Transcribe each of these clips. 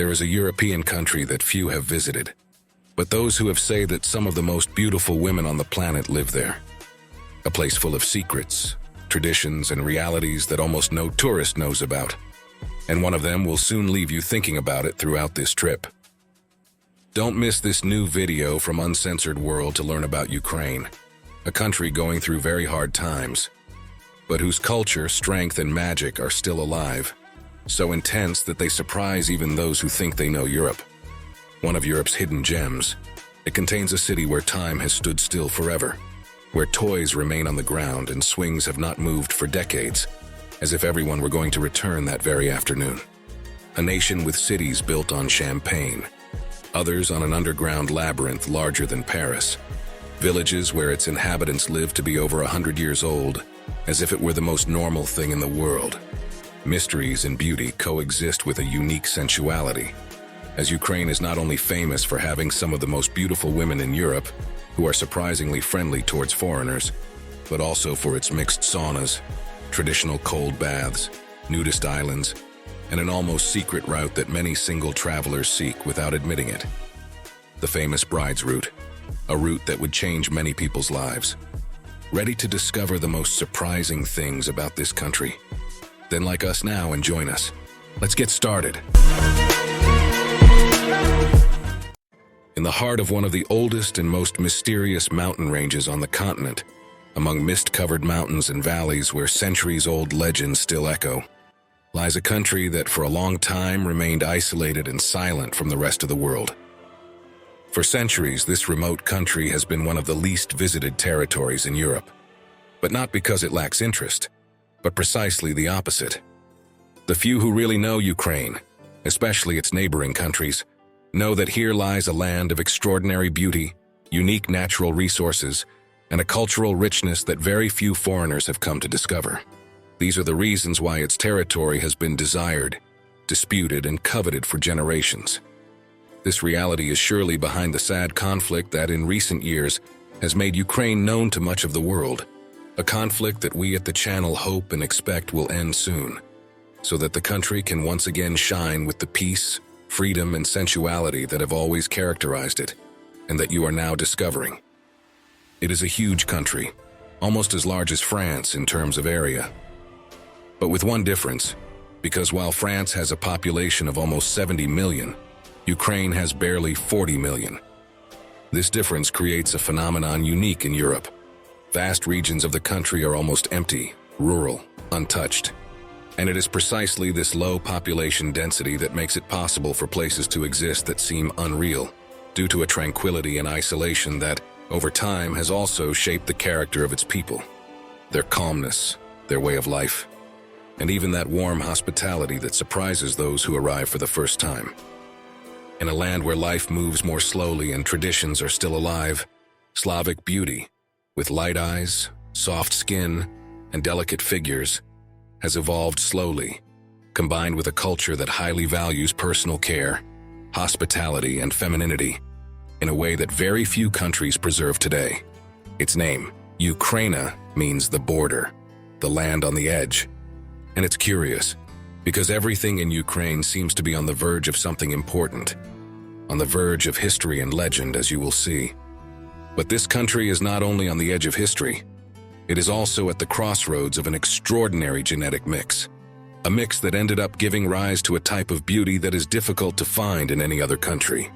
there is a European country that few have visited, but those who have say that some of the most beautiful women on the planet live there. A place full of secrets, traditions, and realities that almost no tourist knows about. And one of them will soon leave you thinking about it throughout this trip. Don't miss this new video from Uncensored World to learn about Ukraine, a country going through very hard times, but whose culture, strength, and magic are still alive, so intense that they surprise even those who think they know Europe. One of Europe's hidden gems, it contains a city where time has stood still forever, where toys remain on the ground and swings have not moved for decades, as if everyone were going to return that very afternoon. A nation with cities built on champagne, others on an underground labyrinth larger than Paris, villages where its inhabitants live to be over 100 years old, as if it were the most normal thing in the world. Mysteries and beauty coexist with a unique sensuality, as Ukraine is not only famous for having some of the most beautiful women in Europe, who are surprisingly friendly towards foreigners, but also for its mixed saunas, traditional cold baths, nudist islands, and an almost secret route that many single travelers seek without admitting it. The famous bride's route, a route that would change many people's lives. Ready to discover the most surprising things about this country? Then like us now and join us. Let's get started. In the heart of one of the oldest and most mysterious mountain ranges on the continent, among mist-covered mountains and valleys where centuries-old legends still echo, lies a country that for a long time remained isolated and silent from the rest of the world. For centuries, this remote country has been one of the least visited territories in Europe, but not because it lacks interest, but precisely the opposite. The few who really know Ukraine, especially its neighboring countries, know that here lies a land of extraordinary beauty, unique natural resources, and a cultural richness that very few foreigners have come to discover. These are the reasons why its territory has been desired, disputed, and coveted for generations. This reality is surely behind the sad conflict that in recent years has made Ukraine known to much of the world, a conflict that we at the channel hope and expect will end soon, so that the country can once again shine with the peace, freedom, and sensuality that have always characterized it, and that you are now discovering. It is a huge country, almost as large as France in terms of area. But with one difference, because while France has a population of almost 70 million, Ukraine has barely 40 million. This difference creates a phenomenon unique in Europe. Vast regions of the country are almost empty, rural, untouched. And it is precisely this low population density that makes it possible for places to exist that seem unreal, due to a tranquility and isolation that, over time, has also shaped the character of its people, their calmness, their way of life, and even that warm hospitality that surprises those who arrive for the first time. In a land where life moves more slowly and traditions are still alive, Slavic beauty, with light eyes, soft skin, and delicate figures, has evolved slowly, combined with a culture that highly values personal care, hospitality, and femininity, in a way that very few countries preserve today. Its name, Ukraina, means the border, the land on the edge. And it's curious, because everything in Ukraine seems to be on the verge of something important, on the verge of history and legend, as you will see. But this country is not only on the edge of history, it is also at the crossroads of an extraordinary genetic mix, a mix that ended up giving rise to a type of beauty that is difficult to find in any other country.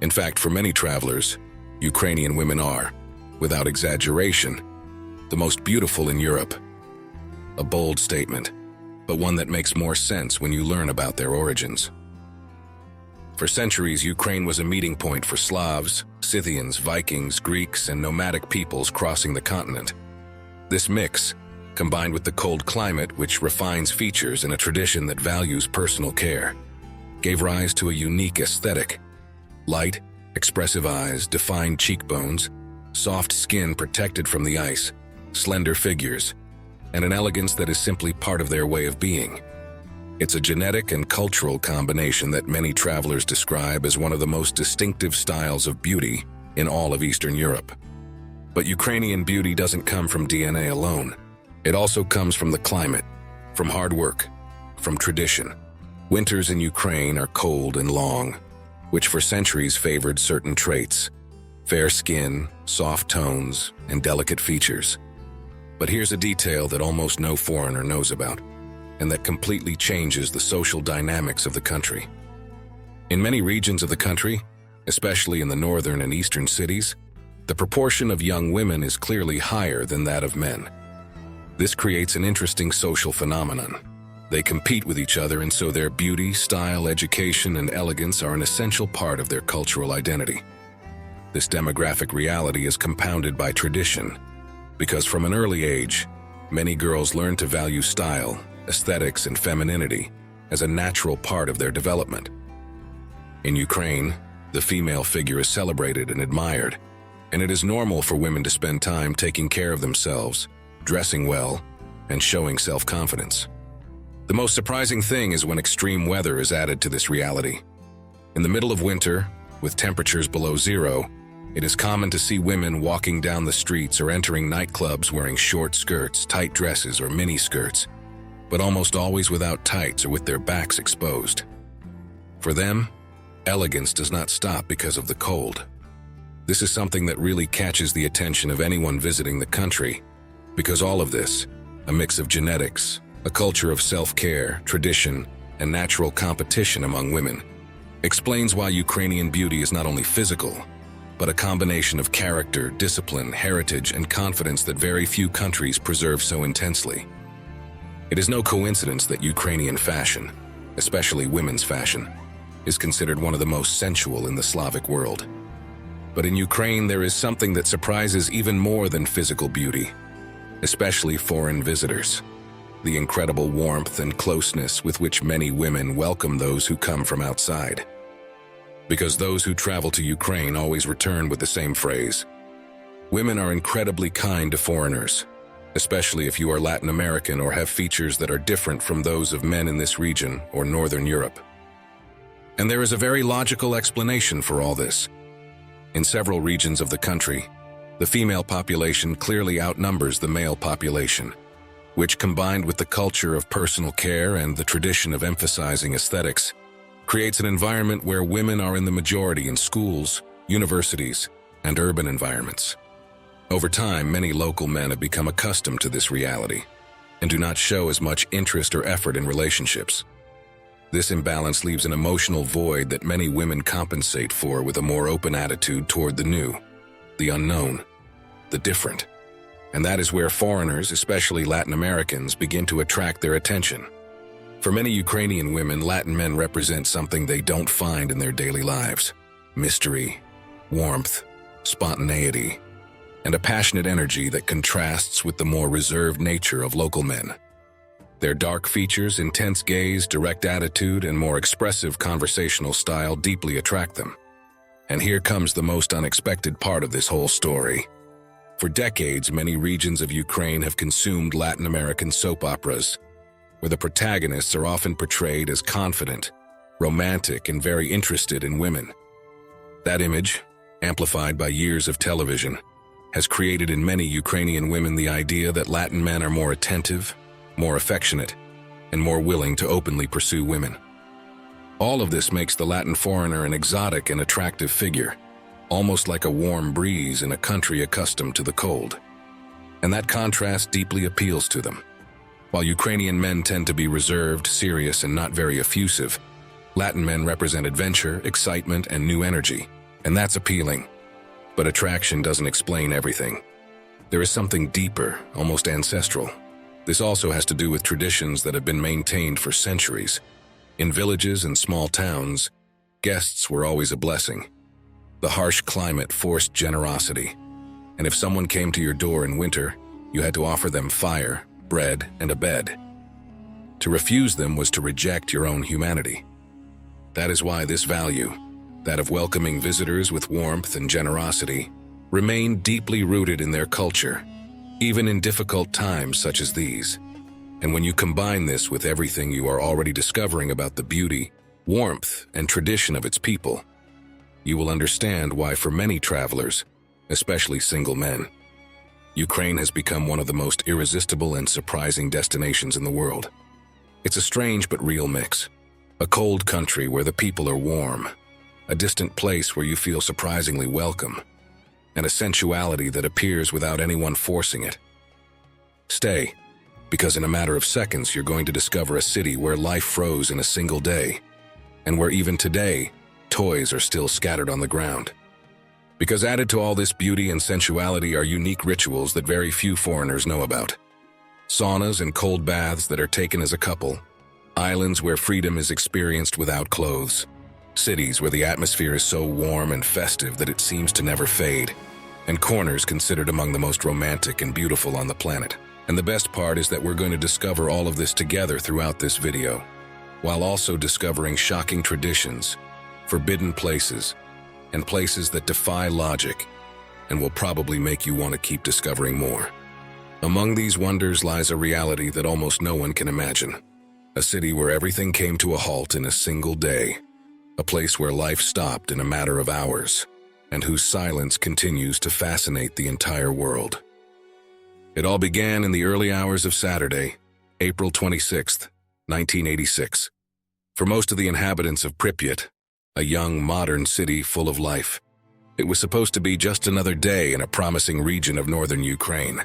In fact, for many travelers, Ukrainian women are, without exaggeration, the most beautiful in Europe. A bold statement, but one that makes more sense when you learn about their origins. For centuries, Ukraine was a meeting point for Slavs, Scythians, Vikings, Greeks, and nomadic peoples crossing the continent. This mix, combined with the cold climate which refines features and a tradition that values personal care, gave rise to a unique aesthetic. Light, expressive eyes, defined cheekbones, soft skin protected from the ice, slender figures, and an elegance that is simply part of their way of being. It's a genetic and cultural combination that many travelers describe as one of the most distinctive styles of beauty in all of Eastern Europe. But Ukrainian beauty doesn't come from DNA alone. It also comes from the climate, from hard work, from tradition, Winters in Ukraine are cold and long, which for centuries favored certain traits: fair skin, soft tones, and delicate features. But here's a detail that almost no foreigner knows about, and that completely changes the social dynamics of the country. In many regions of the country, especially in the northern and eastern cities, the proportion of young women is clearly higher than that of men. This creates an interesting social phenomenon. They compete with each other, and so their beauty, style, education, and elegance are an essential part of their cultural identity. This demographic reality is compounded by tradition, because from an early age, many girls learn to value style, aesthetics, and femininity as a natural part of their development. In Ukraine, the female figure is celebrated and admired, and it is normal for women to spend time taking care of themselves, dressing well, and showing self-confidence. The most surprising thing is when extreme weather is added to this reality. In the middle of winter, with temperatures below zero, it is common to see women walking down the streets or entering nightclubs wearing short skirts, tight dresses, or mini-skirts, but almost always without tights or with their backs exposed. For them, elegance does not stop because of the cold. This is something that really catches the attention of anyone visiting the country, because all of this, a mix of genetics, a culture of self-care, tradition, and natural competition among women, explains why Ukrainian beauty is not only physical, but a combination of character, discipline, heritage, and confidence that very few countries preserve so intensely. It is no coincidence that Ukrainian fashion, especially women's fashion, is considered one of the most sensual in the Slavic world. But in Ukraine, there is something that surprises even more than physical beauty, especially foreign visitors: the incredible warmth and closeness with which many women welcome those who come from outside. Because those who travel to Ukraine always return with the same phrase: women are incredibly kind to foreigners, especially if you are Latin American or have features that are different from those of men in this region or Northern Europe. And there is a very logical explanation for all this. In several regions of the country, the female population clearly outnumbers the male population, which, combined with the culture of personal care and the tradition of emphasizing aesthetics, creates an environment where women are in the majority in schools, universities, and urban environments. Over time, many local men have become accustomed to this reality and do not show as much interest or effort in relationships. This imbalance leaves an emotional void that many women compensate for with a more open attitude toward the new, the unknown, the different. And that is where foreigners, especially Latin Americans, begin to attract their attention. For many Ukrainian women, Latin men represent something they don't find in their daily lives: mystery, warmth, spontaneity, and a passionate energy that contrasts with the more reserved nature of local men. Their dark features, intense gaze, direct attitude, and more expressive conversational style deeply attract them. And here comes the most unexpected part of this whole story. For decades, many regions of Ukraine have consumed Latin American soap operas, where the protagonists are often portrayed as confident, romantic, and very interested in women. That image, amplified by years of television, has created in many Ukrainian women the idea that Latin men are more attentive, more affectionate, and more willing to openly pursue women. All of this makes the Latin foreigner an exotic and attractive figure, almost like a warm breeze in a country accustomed to the cold. And that contrast deeply appeals to them. While Ukrainian men tend to be reserved, serious, and not very effusive, Latin men represent adventure, excitement, and new energy, and that's appealing. But attraction doesn't explain everything. There is something deeper, almost ancestral. This also has to do with traditions that have been maintained for centuries. In villages and small towns, guests were always a blessing. The harsh climate forced generosity, and if someone came to your door in winter, you had to offer them fire, bread, and a bed. To refuse them was to reject your own humanity. That is why this value, that of welcoming visitors with warmth and generosity, remained deeply rooted in their culture, even in difficult times such as these. And when you combine this with everything you are already discovering about the beauty, warmth, and tradition of its people, you will understand why for many travelers, especially single men, Ukraine has become one of the most irresistible and surprising destinations in the world. It's a strange but real mix. A cold country where the people are warm, a distant place where you feel surprisingly welcome, and a sensuality that appears without anyone forcing it. Stay, because in a matter of seconds you're going to discover a city where life froze in a single day, and where even today, toys are still scattered on the ground. Because added to all this beauty and sensuality are unique rituals that very few foreigners know about. Saunas and cold baths that are taken as a couple, islands where freedom is experienced without clothes, cities where the atmosphere is so warm and festive that it seems to never fade, and corners considered among the most romantic and beautiful on the planet. And the best part is that we're going to discover all of this together throughout this video, while also discovering shocking traditions, forbidden places, and places that defy logic and will probably make you want to keep discovering more. Among these wonders lies a reality that almost no one can imagine. A city where everything came to a halt in a single day. A place where life stopped in a matter of hours, and whose silence continues to fascinate the entire world. It all began in the early hours of Saturday, April 26th, 1986. For most of the inhabitants of Prypiat, a young, modern city full of life, it was supposed to be just another day in a promising region of northern Ukraine.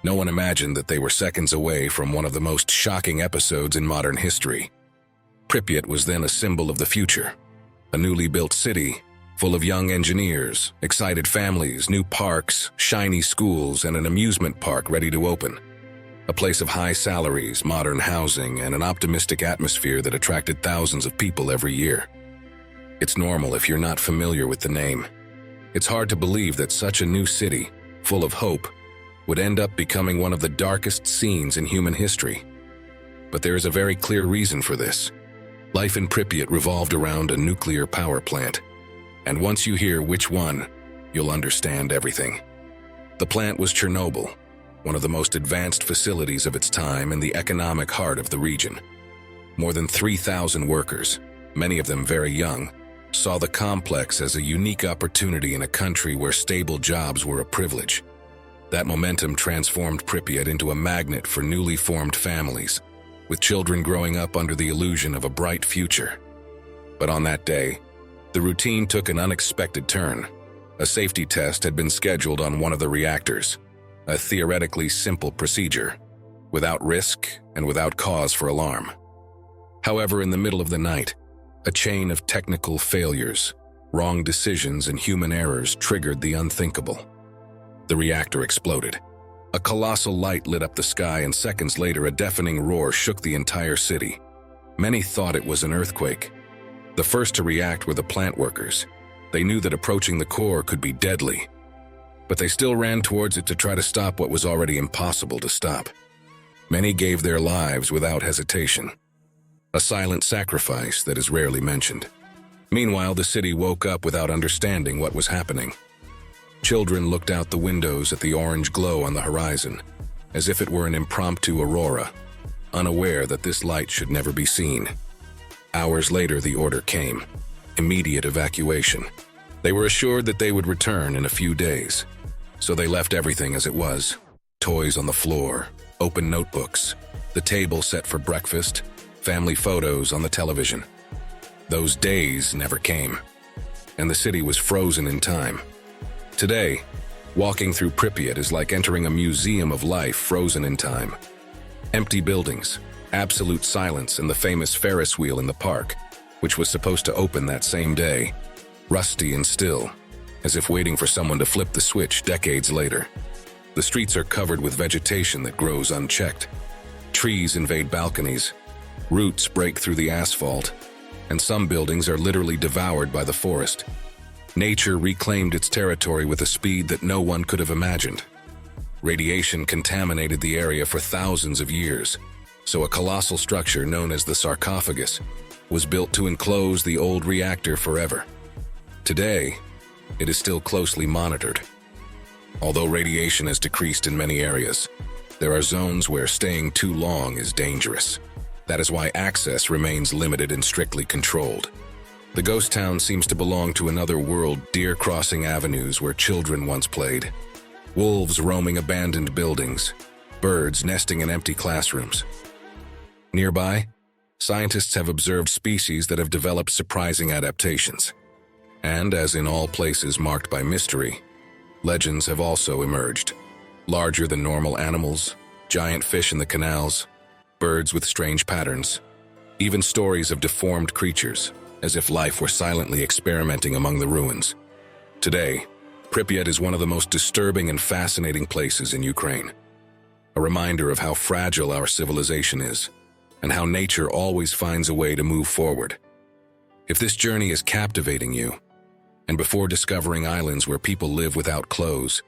No one imagined that they were seconds away from one of the most shocking episodes in modern history. Prypiat was then a symbol of the future, a newly built city full of young engineers, excited families, new parks, shiny schools, and an amusement park ready to open. A place of high salaries, modern housing, and an optimistic atmosphere that attracted thousands of people every year. It's normal if you're not familiar with the name. It's hard to believe that such a new city, full of hope, would end up becoming one of the darkest scenes in human history. But there is a very clear reason for this. Life in Prypiat revolved around a nuclear power plant. And once you hear which one, you'll understand everything. The plant was Chernobyl, one of the most advanced facilities of its time and the economic heart of the region. More than 3,000 workers, many of them very young, saw the complex as a unique opportunity in a country where stable jobs were a privilege. That momentum transformed Prypiat into a magnet for newly formed families, with children growing up under the illusion of a bright future. But on that day, the routine took an unexpected turn. A safety test had been scheduled on one of the reactors, a theoretically simple procedure, without risk and without cause for alarm. However, in the middle of the night, a chain of technical failures, wrong decisions, and human errors triggered the unthinkable. The reactor exploded. A colossal light lit up the sky, and seconds later a deafening roar shook the entire city. Many thought it was an earthquake. The first to react were the plant workers. They knew that approaching the core could be deadly, but they still ran towards it to try to stop what was already impossible to stop. Many gave their lives without hesitation, a silent sacrifice that is rarely mentioned. Meanwhile, the city woke up without understanding what was happening. Children looked out the windows at the orange glow on the horizon, as if it were an impromptu aurora, unaware that this light should never be seen. Hours later, the order came: immediate evacuation. They were assured that they would return in a few days, so they left everything as it was. Toys on the floor, open notebooks, the table set for breakfast, family photos on the television. Those days never came, and the city was frozen in time. Today, walking through Prypiat is like entering a museum of life frozen in time. Empty buildings, absolute silence, and the famous Ferris wheel in the park, which was supposed to open that same day, rusty and still, as if waiting for someone to flip the switch decades later. The streets are covered with vegetation that grows unchecked. Trees invade balconies, roots break through the asphalt, and some buildings are literally devoured by the forest. Nature reclaimed its territory with a speed that no one could have imagined. Radiation contaminated the area for thousands of years, so a colossal structure known as the sarcophagus was built to enclose the old reactor forever. Today, it is still closely monitored. Although radiation has decreased in many areas, there are zones where staying too long is dangerous. That is why access remains limited and strictly controlled. The ghost town seems to belong to another world, deer crossing avenues where children once played, wolves roaming abandoned buildings, birds nesting in empty classrooms. Nearby, scientists have observed species that have developed surprising adaptations. And as in all places marked by mystery, legends have also emerged. Larger than normal animals, giant fish in the canals, birds with strange patterns, even stories of deformed creatures, as if life were silently experimenting among the ruins. Today, Prypiat is one of the most disturbing and fascinating places in Ukraine. A reminder of how fragile our civilization is, and how nature always finds a way to move forward. If this journey is captivating you, and before discovering islands where people live without clothes,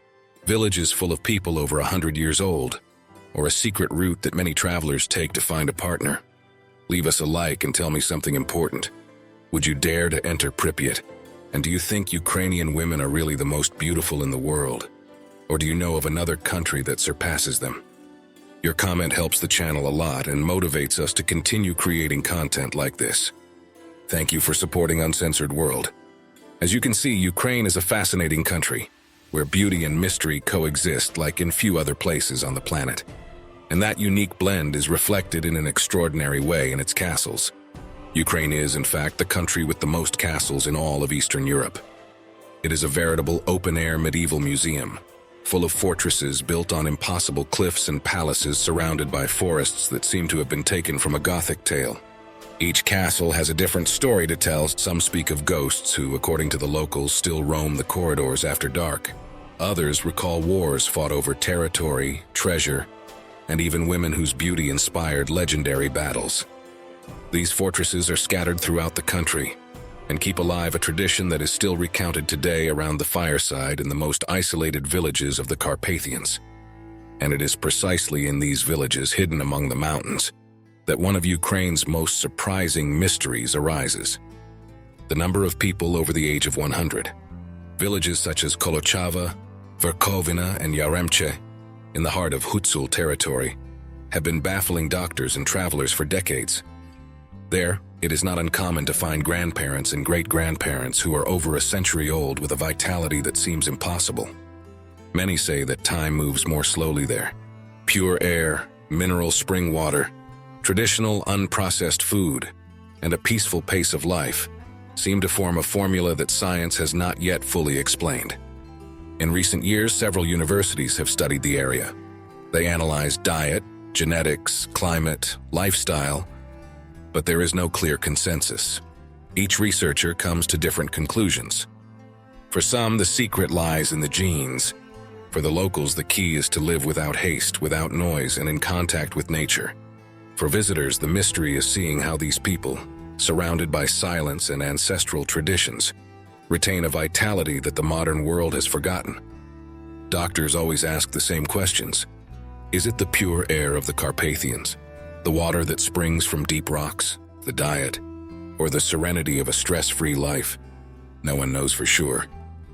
villages full of people over 100 years old, or a secret route that many travelers take to find a partner, leave us a like and tell me something important. Would you dare to enter Prypiat? And do you think Ukrainian women are really the most beautiful in the world? Or do you know of another country that surpasses them? Your comment helps the channel a lot and motivates us to continue creating content like this. Thank you for supporting Uncensored World. As you can see, Ukraine is a fascinating country, where beauty and mystery coexist like in few other places on the planet. And that unique blend is reflected in an extraordinary way in its castles. Ukraine is, in fact, the country with the most castles in all of Eastern Europe. It is a veritable open-air medieval museum, full of fortresses built on impossible cliffs and palaces surrounded by forests that seem to have been taken from a Gothic tale. Each castle has a different story to tell. Some speak of ghosts who, according to the locals, still roam the corridors after dark. Others recall wars fought over territory, treasure, and even women whose beauty inspired legendary battles. These fortresses are scattered throughout the country and keep alive a tradition that is still recounted today around the fireside in the most isolated villages of the Carpathians. And it is precisely in these villages hidden among the mountains that one of Ukraine's most surprising mysteries arises. The number of people over the age of 100. Villages such as Kolochava, Verkhovina, and Yaremche, in the heart of Hutsul territory, have been baffling doctors and travelers for decades. There, it is not uncommon to find grandparents and great-grandparents who are over a century old with a vitality that seems impossible. Many say that time moves more slowly there. Pure air, mineral spring water, traditional unprocessed food, and a peaceful pace of life seem to form a formula that science has not yet fully explained. In recent years, several universities have studied the area. They analyzed diet, genetics, climate, lifestyle, but there is no clear consensus. Each researcher comes to different conclusions. For some, the secret lies in the genes. For the locals, the key is to live without haste, without noise, and in contact with nature. For visitors, the mystery is seeing how these people, surrounded by silence and ancestral traditions, retain a vitality that the modern world has forgotten. Doctors always ask the same questions. Is it the pure air of the Carpathians? The water that springs from deep rocks, the diet, or the serenity of a stress-free life? No one knows for sure,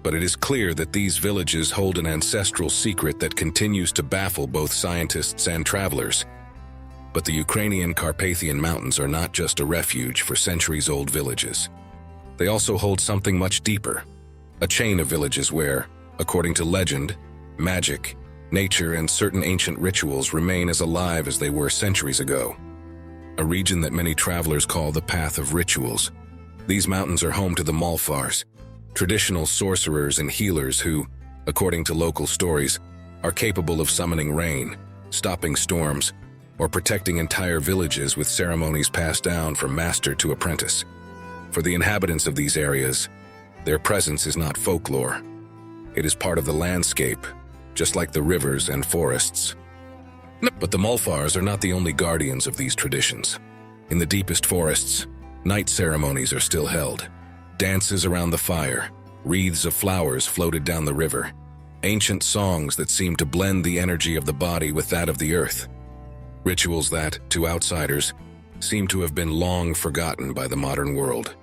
but it is clear that these villages hold an ancestral secret that continues to baffle both scientists and travelers. But the Ukrainian Carpathian Mountains are not just a refuge for centuries-old villages. They also hold something much deeper, a chain of villages where, according to legend, magic, nature, and certain ancient rituals remain as alive as they were centuries ago. A region that many travelers call the Path of Rituals. These mountains are home to the Malfars, traditional sorcerers and healers who, according to local stories, are capable of summoning rain, stopping storms, or protecting entire villages with ceremonies passed down from master to apprentice. For the inhabitants of these areas, their presence is not folklore. It is part of the landscape, just like the rivers and forests. But the Malfars are not the only guardians of these traditions. In the deepest forests, night ceremonies are still held. Dances around the fire, wreaths of flowers floated down the river, ancient songs that seem to blend the energy of the body with that of the earth. Rituals that, to outsiders, seem to have been long forgotten by the modern world.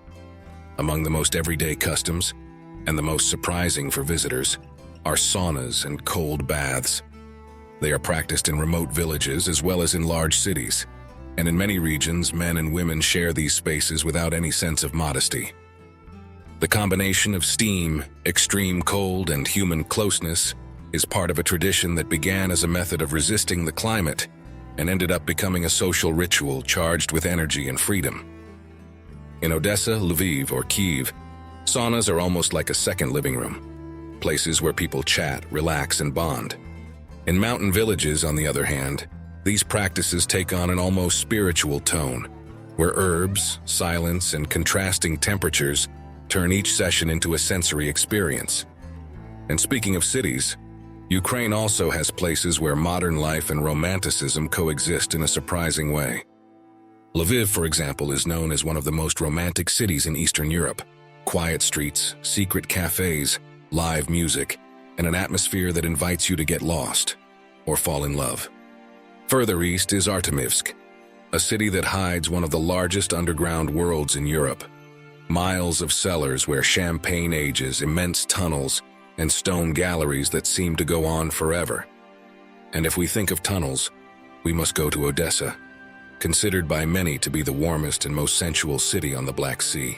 Among the most everyday customs, and the most surprising for visitors, are saunas and cold baths. They are practiced in remote villages as well as in large cities, and in many regions, men and women share these spaces without any sense of modesty. The combination of steam, extreme cold, and human closeness is part of a tradition that began as a method of resisting the climate and ended up becoming a social ritual charged with energy and freedom. In Odessa, Lviv, or Kyiv, saunas are almost like a second living room, places where people chat, relax, and bond. In mountain villages, on the other hand, these practices take on an almost spiritual tone, where herbs, silence, and contrasting temperatures turn each session into a sensory experience. And speaking of cities, Ukraine also has places where modern life and romanticism coexist in a surprising way. Lviv, for example, is known as one of the most romantic cities in Eastern Europe. Quiet streets, secret cafes, live music, and an atmosphere that invites you to get lost or fall in love. Further east is Artemivsk, a city that hides one of the largest underground worlds in Europe. Miles of cellars where champagne ages, immense tunnels, and stone galleries that seem to go on forever. And if we think of tunnels, we must go to Odessa, considered by many to be the warmest and most sensual city on the Black Sea.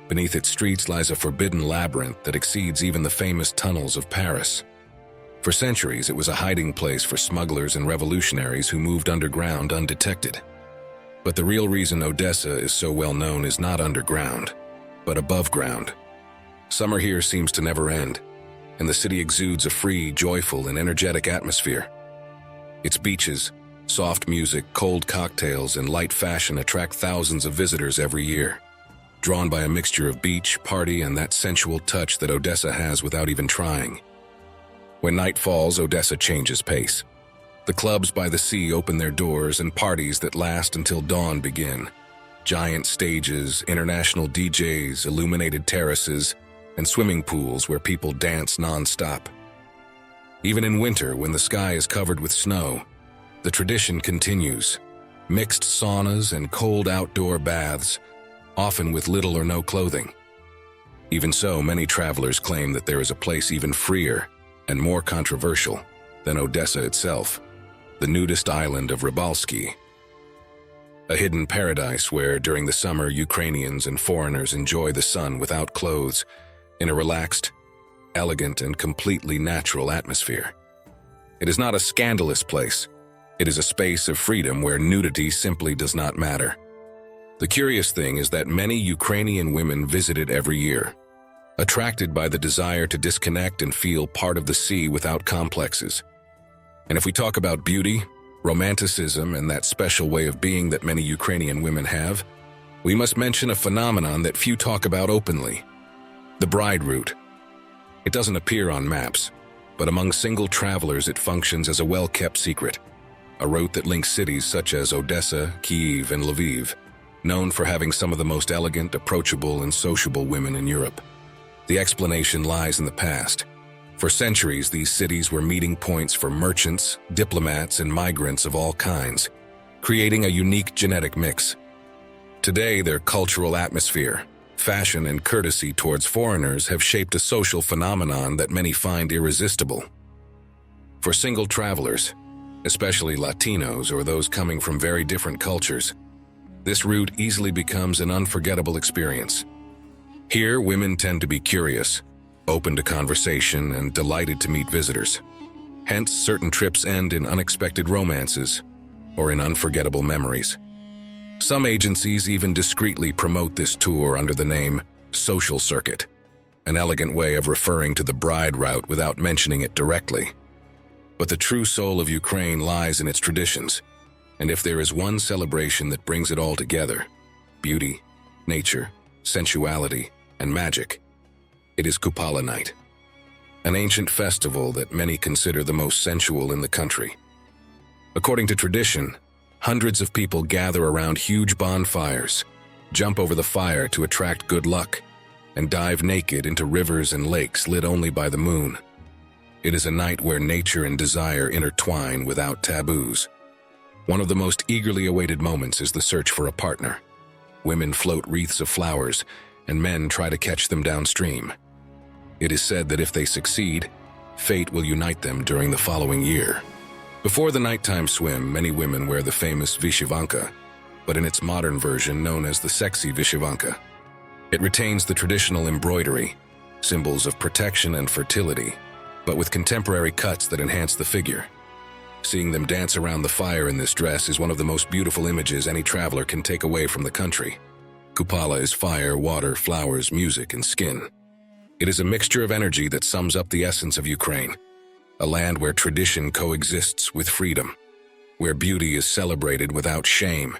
Beneath its streets lies a forbidden labyrinth that exceeds even the famous tunnels of Paris. For centuries, it was a hiding place for smugglers and revolutionaries who moved underground undetected. But the real reason Odessa is so well known is not underground, but above ground. Summer here seems to never end, and the city exudes a free, joyful, and energetic atmosphere. Its beaches, soft music, cold cocktails, and light fashion attract thousands of visitors every year, drawn by a mixture of beach, party, and that sensual touch that Odessa has without even trying. When night falls, Odessa changes pace. The clubs by the sea open their doors and parties that last until dawn begin. Giant stages, international DJs, illuminated terraces, and swimming pools where people dance non-stop. Even in winter, when the sky is covered with snow, the tradition continues. Mixed saunas and cold outdoor baths, often with little or no clothing. Even so, many travelers claim that there is a place even freer and more controversial than Odessa itself, the nudist island of Rybalski. A hidden paradise where, during the summer, Ukrainians and foreigners enjoy the sun without clothes, in a relaxed, elegant, and completely natural atmosphere. It is not a scandalous place. It is a space of freedom where nudity simply does not matter. The curious thing is that many Ukrainian women visit it every year, attracted by the desire to disconnect and feel part of the sea without complexes. And if we talk about beauty, romanticism, and that special way of being that many Ukrainian women have, we must mention a phenomenon that few talk about openly: the bride route. It doesn't appear on maps, but among single travelers it functions as a well-kept secret, a route that links cities such as Odessa, Kyiv, and Lviv, known for having some of the most elegant, approachable, and sociable women in Europe. The explanation lies in the past. For centuries, these cities were meeting points for merchants, diplomats, and migrants of all kinds, creating a unique genetic mix. Today, their cultural atmosphere, fashion, and courtesy towards foreigners have shaped a social phenomenon that many find irresistible. For single travelers, especially Latinos or those coming from very different cultures, this route easily becomes an unforgettable experience. Here, women tend to be curious, open to conversation, and delighted to meet visitors. Hence, certain trips end in unexpected romances or in unforgettable memories. Some agencies even discreetly promote this tour under the name social circuit, an elegant way of referring to the bride route without mentioning it directly. But the true soul of Ukraine lies in its traditions, and if there is one celebration that brings it all together, beauty, nature, sensuality, and magic, it is Kupala night, an ancient festival that many consider the most sensual in the country. According to tradition, hundreds of people gather around huge bonfires, jump over the fire to attract good luck, and dive naked into rivers and lakes lit only by the moon. It is a night where nature and desire intertwine without taboos. One of the most eagerly awaited moments is the search for a partner. Women float wreaths of flowers, and men try to catch them downstream. It is said that if they succeed, fate will unite them during the following year. Before the nighttime swim, many women wear the famous vyshyvanka, but in its modern version known as the sexy vyshyvanka. It retains the traditional embroidery, symbols of protection and fertility, but with contemporary cuts that enhance the figure. Seeing them dance around the fire in this dress is one of the most beautiful images any traveler can take away from the country. Kupala is fire, water, flowers, music, and skin. It is a mixture of energy that sums up the essence of Ukraine, a land where tradition coexists with freedom, where beauty is celebrated without shame,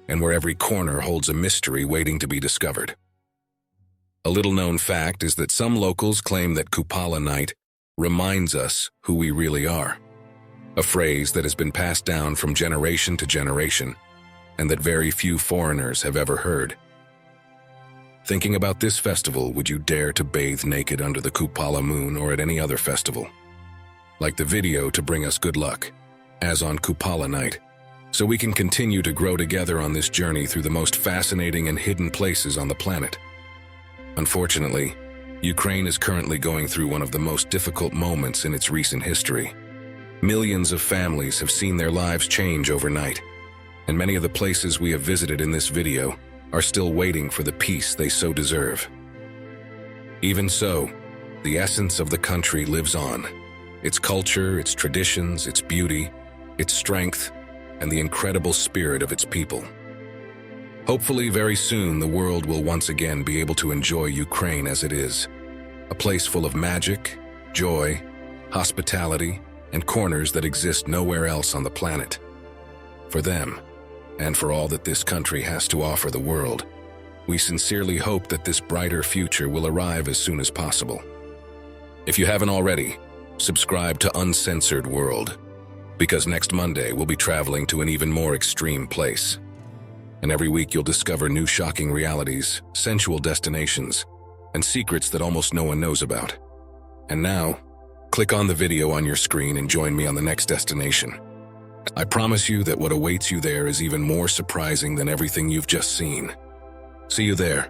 and where every corner holds a mystery waiting to be discovered. A little-known fact is that some locals claim that Kupala night reminds us who we really are, a phrase that has been passed down from generation to generation and that very few foreigners have ever heard. Thinking about this festival, would you dare to bathe naked under the Kupala moon or at any other festival? Like the video to bring us good luck, as on Kupala night, so we can continue to grow together on this journey through the most fascinating and hidden places on the planet. Unfortunately, Ukraine is currently going through one of the most difficult moments in its recent history. Millions of families have seen their lives change overnight, and many of the places we have visited in this video are still waiting for the peace they so deserve. Even so, the essence of the country lives on. Its culture, its traditions, its beauty, its strength, and the incredible spirit of its people. Hopefully, very soon, the world will once again be able to enjoy Ukraine as it is, a place full of magic, joy, hospitality, and corners that exist nowhere else on the planet. For them, and for all that this country has to offer the world, we sincerely hope that this brighter future will arrive as soon as possible. If you haven't already, subscribe to Uncensored World, because next Monday we'll be traveling to an even more extreme place. And every week you'll discover new shocking realities, sensual destinations, and secrets that almost no one knows about. And now, click on the video on your screen and join me on the next destination. I promise you that what awaits you there is even more surprising than everything you've just seen. See you there.